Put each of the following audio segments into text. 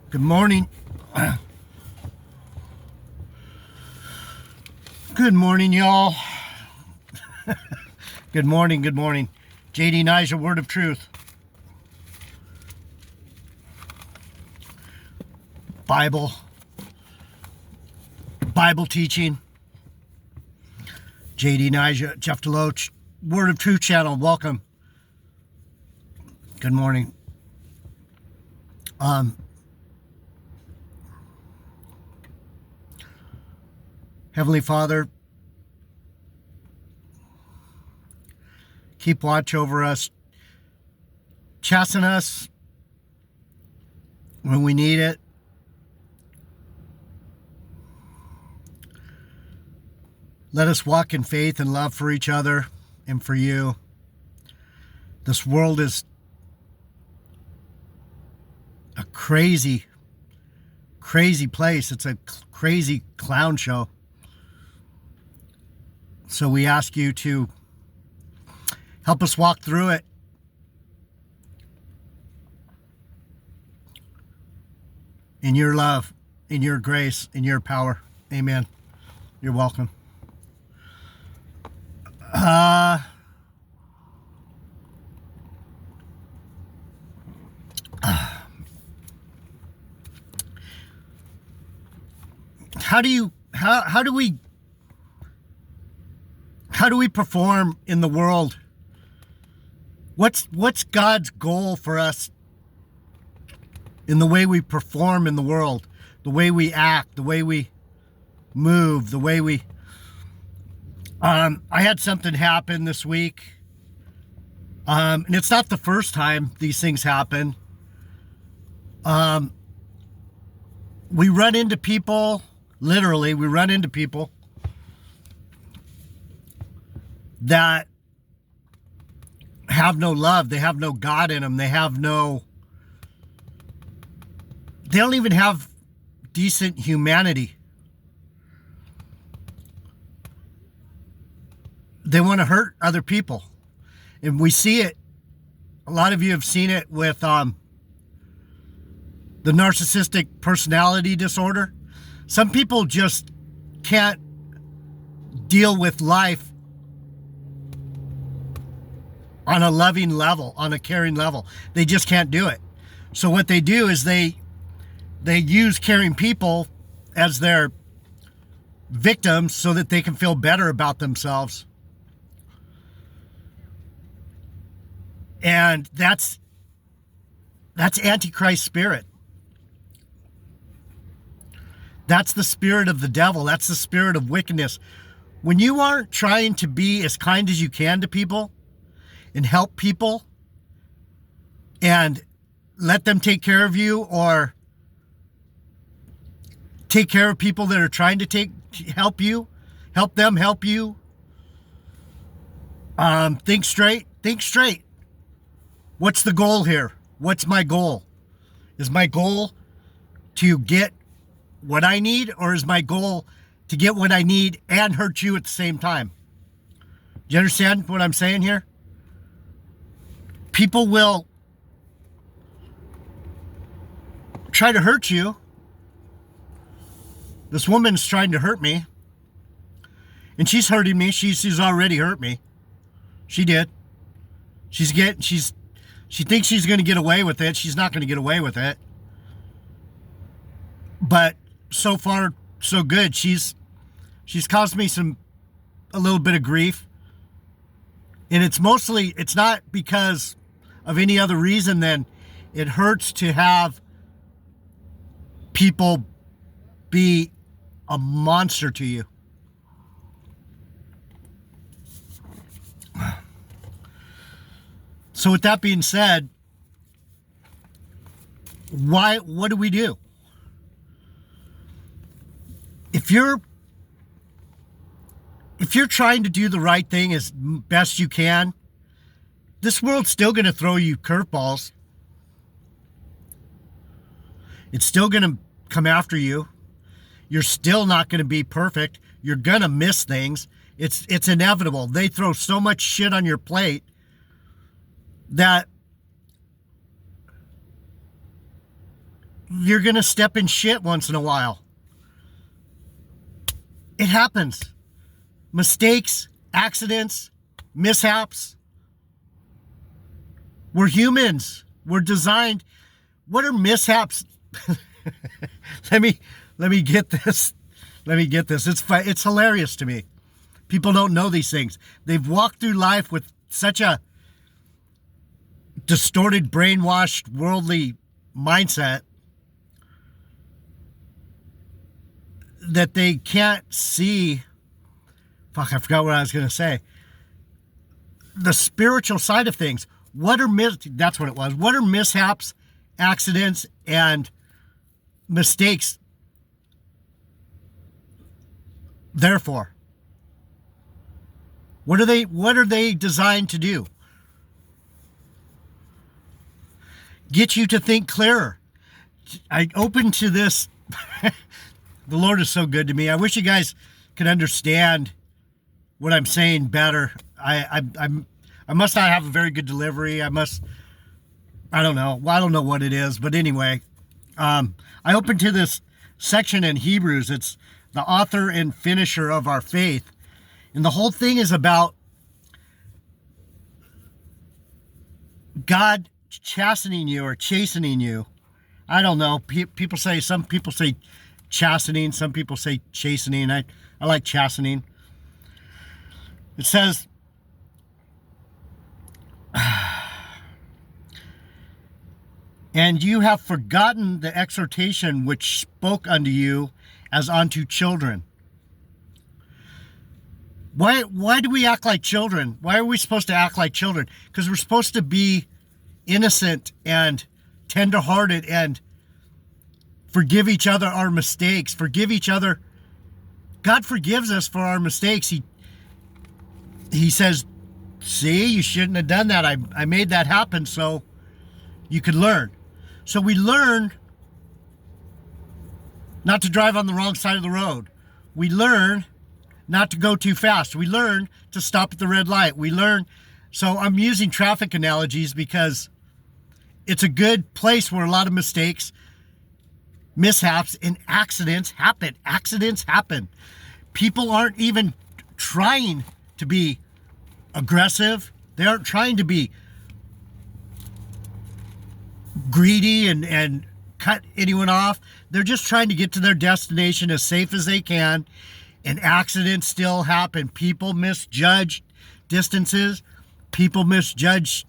Good morning. Good morning, y'all. Good morning, good morning. JD Nyes, word of truth. Bible teaching. JD Nyes, Jeff Deloach, word of truth channel. Welcome. Good morning. Heavenly Father, keep watch over us. Chasten us when we need it. Let us walk in faith and love for each other and for you. This world is a crazy place. It's a crazy clown show. So we ask you to help us walk through it. In your love, in your grace, in your power. Amen. You're welcome. How do we perform in the world? What's God's goal for us in the way we perform in the world, the way we act, the way we move, the way we I had something happen this week. And it's not the first time these things happen. We run into people, literally, we run into people that have no love. They have no God in them. They don't even have decent humanity. They want to hurt other people. And we see it. A lot of you have seen it with the narcissistic personality disorder. Some people just can't deal with life on a loving level, on a caring level. They just can't do it. So what they do is they use caring people as their victims so that they can feel better about themselves. And that's Antichrist spirit. That's the spirit of the devil. That's the spirit of wickedness. When you aren't trying to be as kind as you can to people and help people and let them take care of you, or take care of people that are trying to help you, help them help you. Think straight. What's the goal here? What's my goal? Is my goal to get what I need, or is my goal to get what I need and hurt you at the same time? Do you understand what I'm saying here? People will try to hurt you. This woman's trying to hurt me. And she's hurting me. She's already hurt me. She did. She thinks she's going to get away with it. She's not going to get away with it. But so far, so good. She's caused me a little bit of grief. And it's not because of any other reason than it hurts to have people be a monster to you. So with that being said, what do we do? If you're trying to do the right thing as best you can, this world's still going to throw you curveballs. It's still going to come after you. You're still not going to be perfect. You're going to miss things. It's inevitable. They throw so much shit on your plate that you're going to step in shit once in a while. It happens. Mistakes, accidents, mishaps. We're humans. We're designed. What are mishaps? Let me get this. Let me get this. It's hilarious to me. People don't know these things. They've walked through life with such a distorted, brainwashed, worldly mindset that they can't see. Fuck, I forgot what I was going to say. The spiritual side of things. That's what it was. What are mishaps, accidents, and mistakes there for? What are they designed to do? Get you to think clearer. I open to this. The Lord is so good to me. I wish you guys could understand what I'm saying better. I must not have a very good delivery. I don't know. Well, I don't know what it is, but anyway, I open to this section in Hebrews. It's the author and finisher of our faith. And the whole thing is about God chastening you or chastening you. I don't know. Some people say chastening. Some people say chastening. I like chastening. It says, and you have forgotten the exhortation which spoke unto you as unto children. Why do we act like children? Why are we supposed to act like children? Because we're supposed to be innocent and tenderhearted and forgive each other our mistakes. Forgive each other. God forgives us for our mistakes. He says, see, you shouldn't have done that. I made that happen so you could learn. So we learn not to drive on the wrong side of the road. We learn not to go too fast. We learn to stop at the red light. We learn. So I'm using traffic analogies because it's a good place where a lot of mistakes, mishaps, and accidents happen. Accidents happen. People aren't even trying to be aggressive. They aren't trying to be greedy and cut anyone off. They're just trying to get to their destination as safe as they can. And accidents still happen. People misjudge distances. People misjudge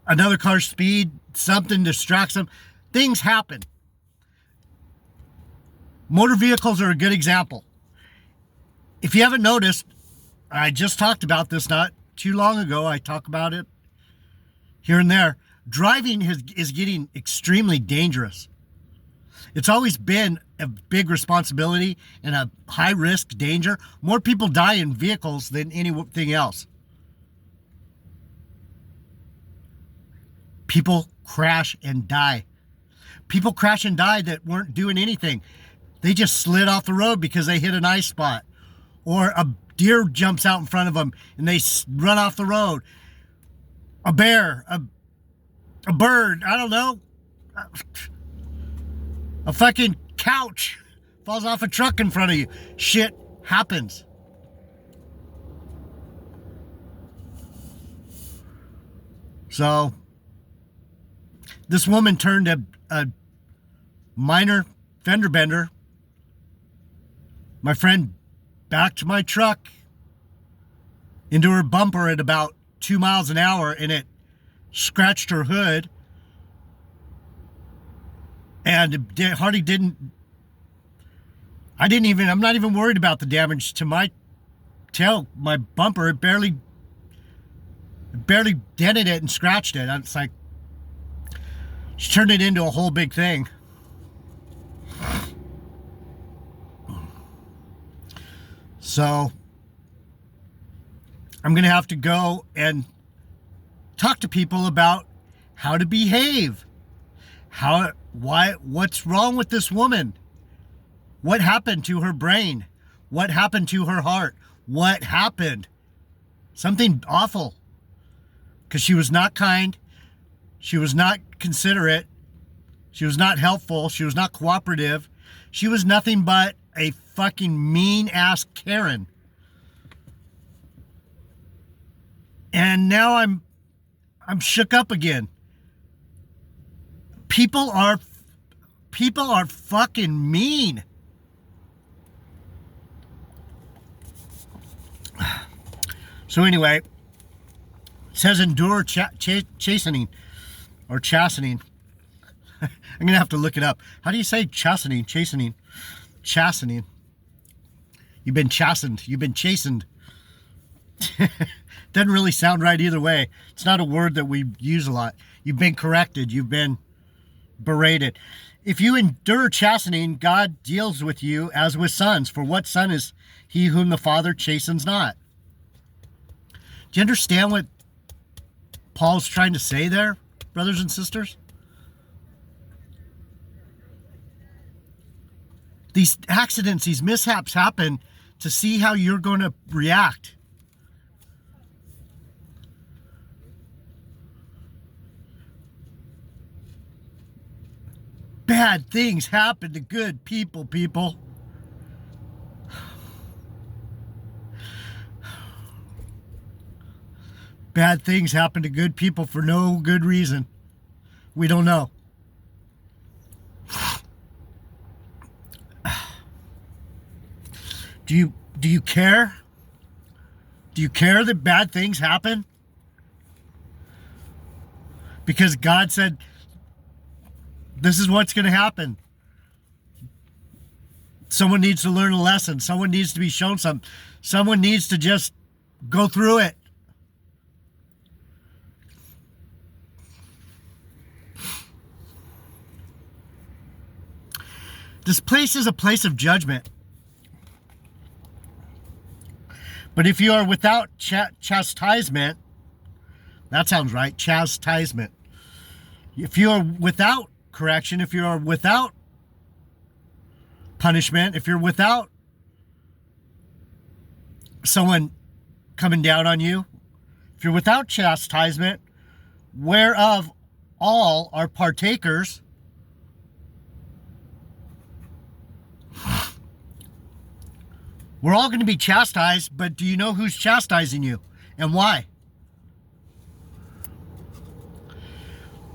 another car's speed. Something distracts them. Things happen. Motor vehicles are a good example. If you haven't noticed, I just talked about this not too long ago. I talk about it here and there. Driving is getting extremely dangerous. It's always been a big responsibility and a high risk danger. More people die in vehicles than anything else. People crash and die. People crash and die that weren't doing anything. They just slid off the road because they hit an ice spot. Or a deer jumps out in front of them and they run off the road. A bear, a bird, I don't know. A fucking couch falls off a truck in front of you. Shit happens. So, this woman turned a minor fender bender. My friend backed my truck into her bumper at about 2 miles an hour, and it scratched her hood. And I'm not even worried about the damage to my tail, my bumper. It barely dented it and scratched it. It's like, she turned it into a whole big thing. So, I'm going to have to go and talk to people about how to behave. What's wrong with this woman? What happened to her brain? What happened to her heart? What happened? Something awful. Because she was not kind. She was not considerate. She was not helpful. She was not cooperative. She was nothing but a fucking mean-ass Karen. And now I'm shook up again. People are fucking mean. So anyway, it says endure chastening or chastening. I'm gonna have to look it up. How do you say chastening? Chastening. You've been chastened. You've been chastened. Doesn't really sound right either way. It's not a word that we use a lot. You've been corrected. You've been berated. If you endure chastening, God deals with you as with sons. For what son is he whom the Father chastens not? Do you understand what Paul's trying to say there, brothers and sisters? These accidents, these mishaps happen to see how you're going to react. Bad things happen to good people. Bad things happen to good people for no good reason. We don't know. Do you care? Do you care that bad things happen? Because God said, this is what's going to happen. Someone needs to learn a lesson. Someone needs to be shown something. Someone needs to just go through it. This place is a place of judgment. But if you are without chastisement, that sounds right, chastisement. If you are without correction, if you are without punishment, if you're without someone coming down on you, if you're without chastisement, whereof all are partakers, we're all going to be chastised, but do you know who's chastising you and why?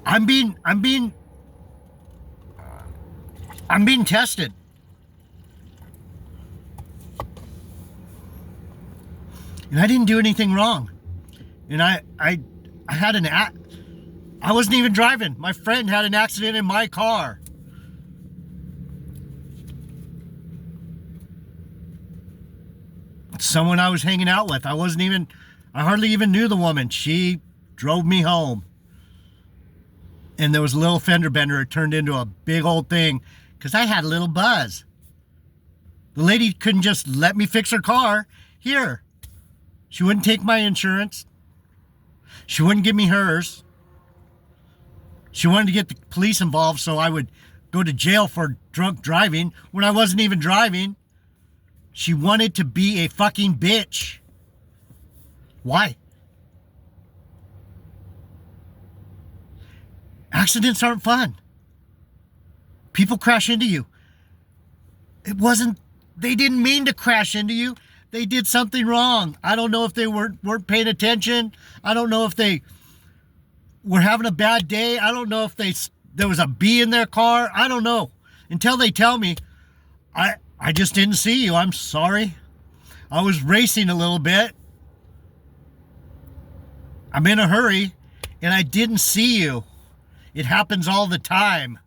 I'm being tested. And I didn't do anything wrong. And I had I wasn't even driving. My friend had an accident in my car. Someone I was hanging out with. I hardly even knew the woman. She drove me home. And there was a little fender bender. It turned into a big old thing because I had a little buzz. The lady couldn't just let me fix her car. Here. She wouldn't take my insurance. She wouldn't give me hers. She wanted to get the police involved so I would go to jail for drunk driving when I wasn't even driving. She wanted to be a fucking bitch. Why? Accidents aren't fun. People crash into you. They didn't mean to crash into you. They did something wrong. I don't know if they weren't paying attention. I don't know if they were having a bad day. I don't know if there was a bee in their car. I don't know. Until they tell me, I just didn't see you. I'm sorry. I was racing a little bit. I'm in a hurry and I didn't see you. It happens all the time.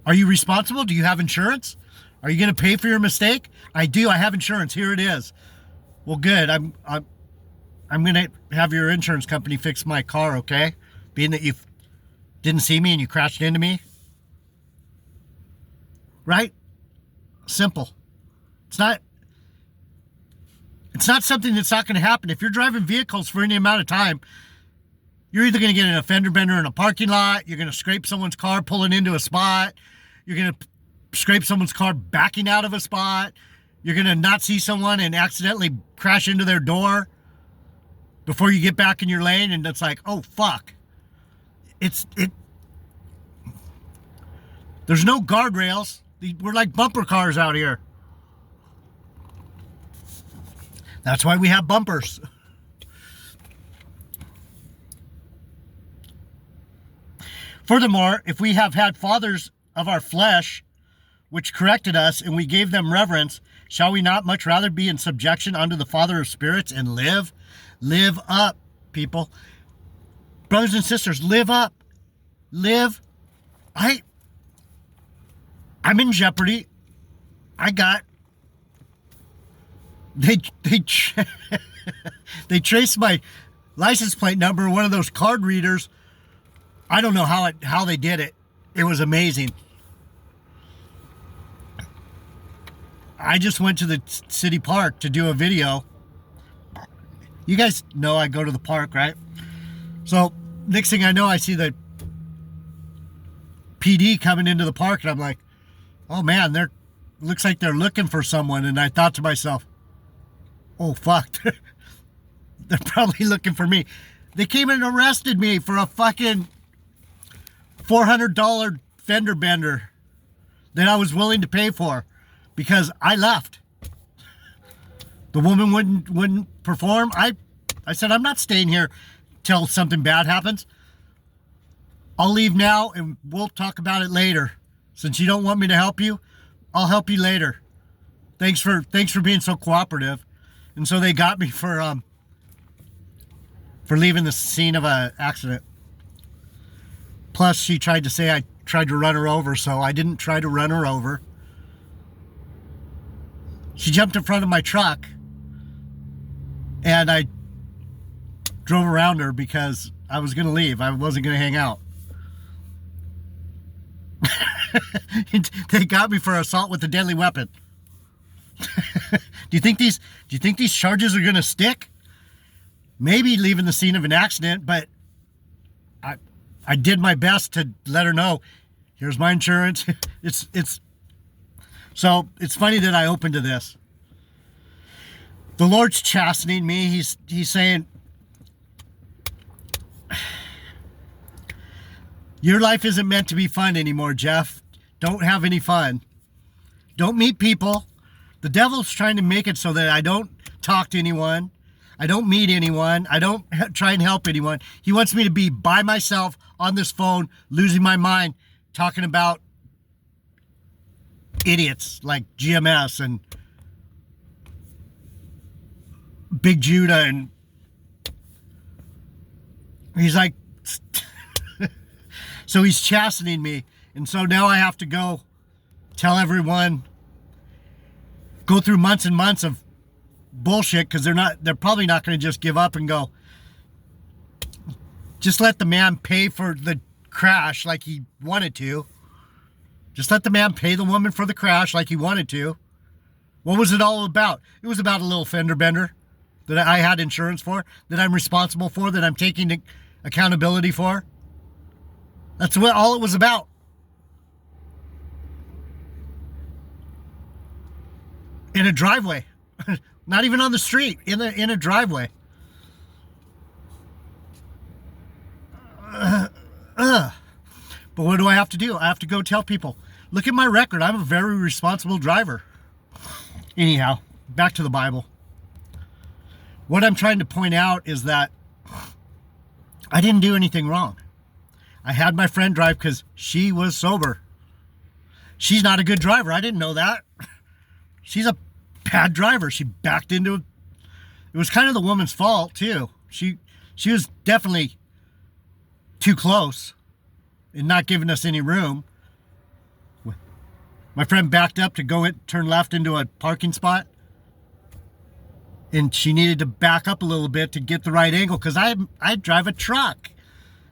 Are you responsible? Do you have insurance? Are you going to pay for your mistake? I do. I have insurance. Here it is. Well, good. I'm going to have your insurance company fix my car, okay? Being that you didn't see me and you crashed into me. Right? Simple. It's not something that's not going to happen. If you're driving vehicles for any amount of time, you're either going to get in a fender bender in a parking lot, you're going to scrape someone's car pulling into a spot, you're going to scrape someone's car backing out of a spot, you're going to not see someone and accidentally crash into their door before you get back in your lane, and it's like, oh, fuck. it. There's no guardrails. We're like bumper cars out here. That's why we have bumpers. Furthermore, if we have had fathers of our flesh, which corrected us, and we gave them reverence, shall we not much rather be in subjection unto the Father of spirits and live? Live up, people. Brothers and sisters, live up. Live. I'm in jeopardy. They traced my license plate number, one of those card readers. I don't know how they did it. It was amazing. I just went to the city park to do a video. You guys know I go to the park, right? So next thing I know, I see the PD coming into the park, and I'm like, oh man, looks like they're looking for someone. And I thought to myself, oh fuck, they're probably looking for me. They came and arrested me for a fucking $400 fender bender that I was willing to pay for because I left. The woman wouldn't perform. I said, I'm not staying here till something bad happens. I'll leave now and we'll talk about it later. Since you don't want me to help you, I'll help you later. Thanks for being so cooperative. And so they got me for leaving the scene of an accident. Plus, she tried to say I tried to run her over, so I didn't try to run her over. She jumped in front of my truck, and I drove around her because I was going to leave. I wasn't going to hang out. They got me for assault with a deadly weapon. Do you think these charges are going to stick? Maybe leaving the scene of an accident, but I did my best to let her know, here's my insurance. So it's funny that I opened to this. The Lord's chastening me. He's saying, your life isn't meant to be fun anymore, Jeff. Don't have any fun. Don't meet people. The devil's trying to make it so that I don't talk to anyone. I don't meet anyone. I don't try and help anyone. He wants me to be by myself on this phone, losing my mind, talking about idiots like GMS and Big Judah. And he's like, so he's chastening me. And so now I have to go tell everyone, go through months and months of bullshit, because they're probably not going to just give up and go, just let the man pay for the crash like he wanted to. Just let the man pay the woman for the crash like he wanted to. What was it all about? It was about a little fender bender that I had insurance for, that I'm responsible for, that I'm taking accountability for. That's what all it was about. In a driveway. Not even on the street, in a driveway. But what do I have to do? I have to go tell people, look at my record. I'm a very responsible driver. Anyhow, back to the Bible. What I'm trying to point out is that I didn't do anything wrong. I had my friend drive because she was sober. She's not a good driver. I didn't know that. She's a bad driver. She backed into it. It was kind of the woman's fault too. She was definitely too close and not giving us any room. My friend backed up to turn left into a parking spot, and she needed to back up a little bit to get the right angle, because I drive a truck.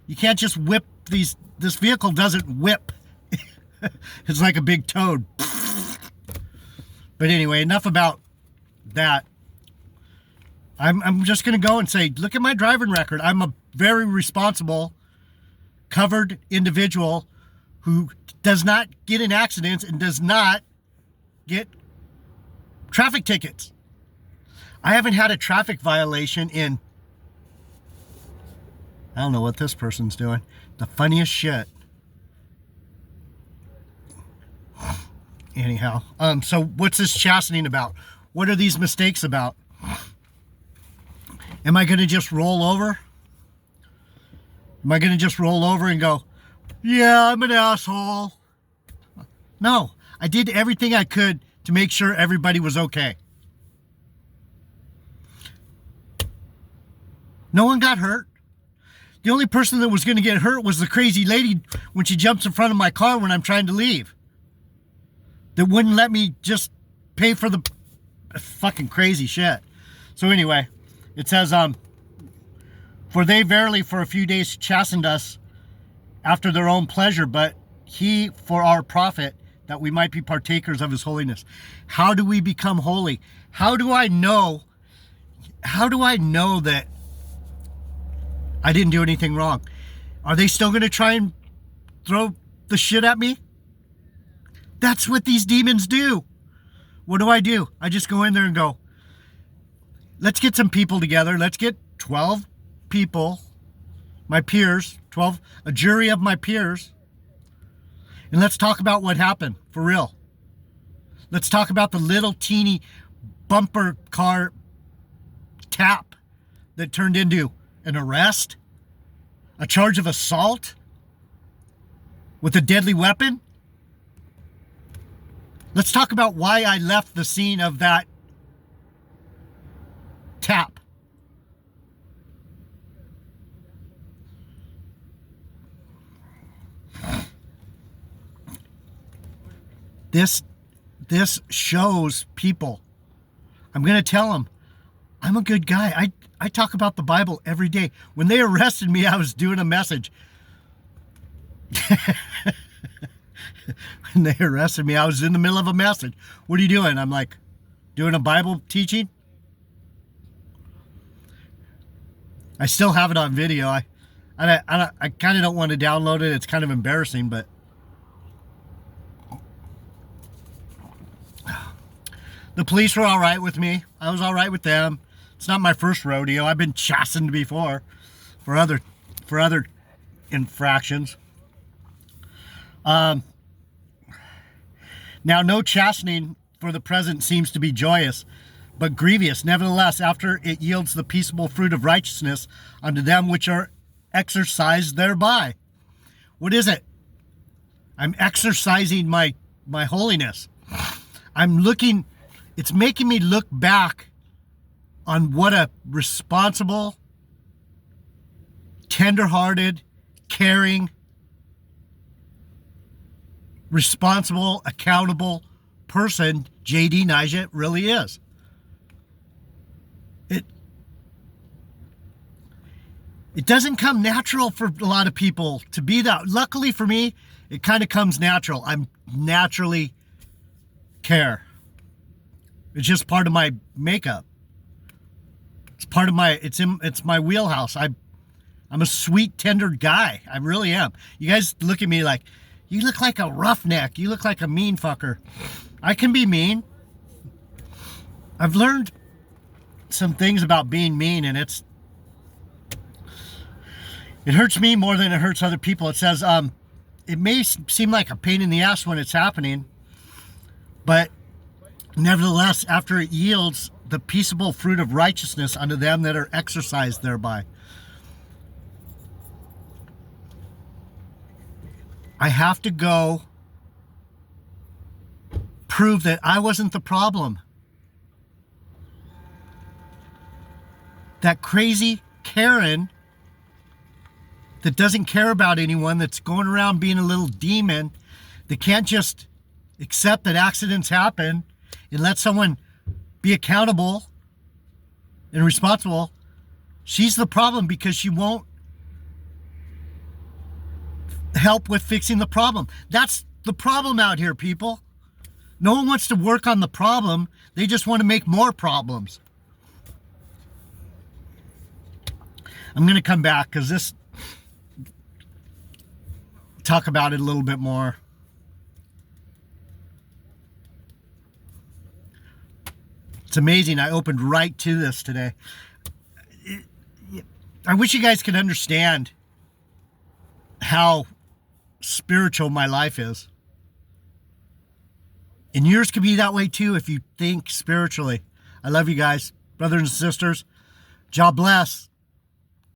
You can't just whip these. This vehicle doesn't whip. It's like a big toad. But anyway, enough about that. I'm just going to go and say, look at my driving record. I'm a very responsible, covered individual who does not get in accidents and does not get traffic tickets. I haven't had a traffic violation in I don't know what this person's doing. The funniest shit. Anyhow, so what's this chastening about? What are these mistakes about? Am I going to just roll over? Am I going to just roll over and go, yeah, I'm an asshole? No, I did everything I could to make sure everybody was okay. No one got hurt. The only person that was going to get hurt was the crazy lady when she jumps in front of my car when I'm trying to leave. That wouldn't let me just pay for the fucking crazy shit. So anyway, it says, for they verily for a few days chastened us after their own pleasure, but he for our profit, that we might be partakers of his holiness. How do we become holy? How do I know that I didn't do anything wrong? Are they still going to try and throw the shit at me? That's what these demons do. What do? I just go in there and go, let's get some people together. Let's get 12 people, my peers, a jury of my peers. And let's talk about what happened, for real. Let's talk about the little teeny bumper car tap that turned into an arrest, a charge of assault with a deadly weapon. Let's talk about why I left the scene of that tap. This shows people. I'm going to tell them I'm a good guy. I talk about the Bible every day. When they arrested me, I was doing a message. When they arrested me, I was in the middle of a message. What are you doing? I'm like, doing a Bible teaching. I still have it on video. I kind of don't want to download it. It's kind of embarrassing, but the police were all right with me. I was all right with them. It's not my first rodeo. I've been chastened before for other infractions. Now, no chastening for the present seems to be joyous, but grievous. Nevertheless, after it yields the peaceable fruit of righteousness unto them which are exercised thereby. What is it? I'm exercising my holiness. It's making me look back on what a responsible, tender-hearted, caring, responsible, accountable person J.D. Nijat really is. It doesn't come natural for a lot of people to be that. Luckily for me, it kind of comes natural. I'm naturally care. It's just part of my makeup. It's part of it's my wheelhouse. I'm a sweet, tender guy. I really am. You guys look at me like, you look like a roughneck. You look like a mean fucker. I can be mean. I've learned some things about being mean, and it hurts me more than it hurts other people. It says, it may seem like a pain in the ass when it's happening, but nevertheless, after it yields the peaceable fruit of righteousness unto them that are exercised thereby. I have to go prove that I wasn't the problem. That crazy Karen that doesn't care about anyone, that's going around being a little demon, that can't just accept that accidents happen and let someone be accountable and responsible. She's the problem because she won't help with fixing the problem. That's the problem out here, people. No one wants to work on the problem. They just want to make more problems. I'm going to come back because talk about it a little bit more. It's amazing. I opened right to this today. I wish you guys could understand how spiritual my life is. And yours could be that way too if you think spiritually. I love you guys, brothers and sisters. God bless.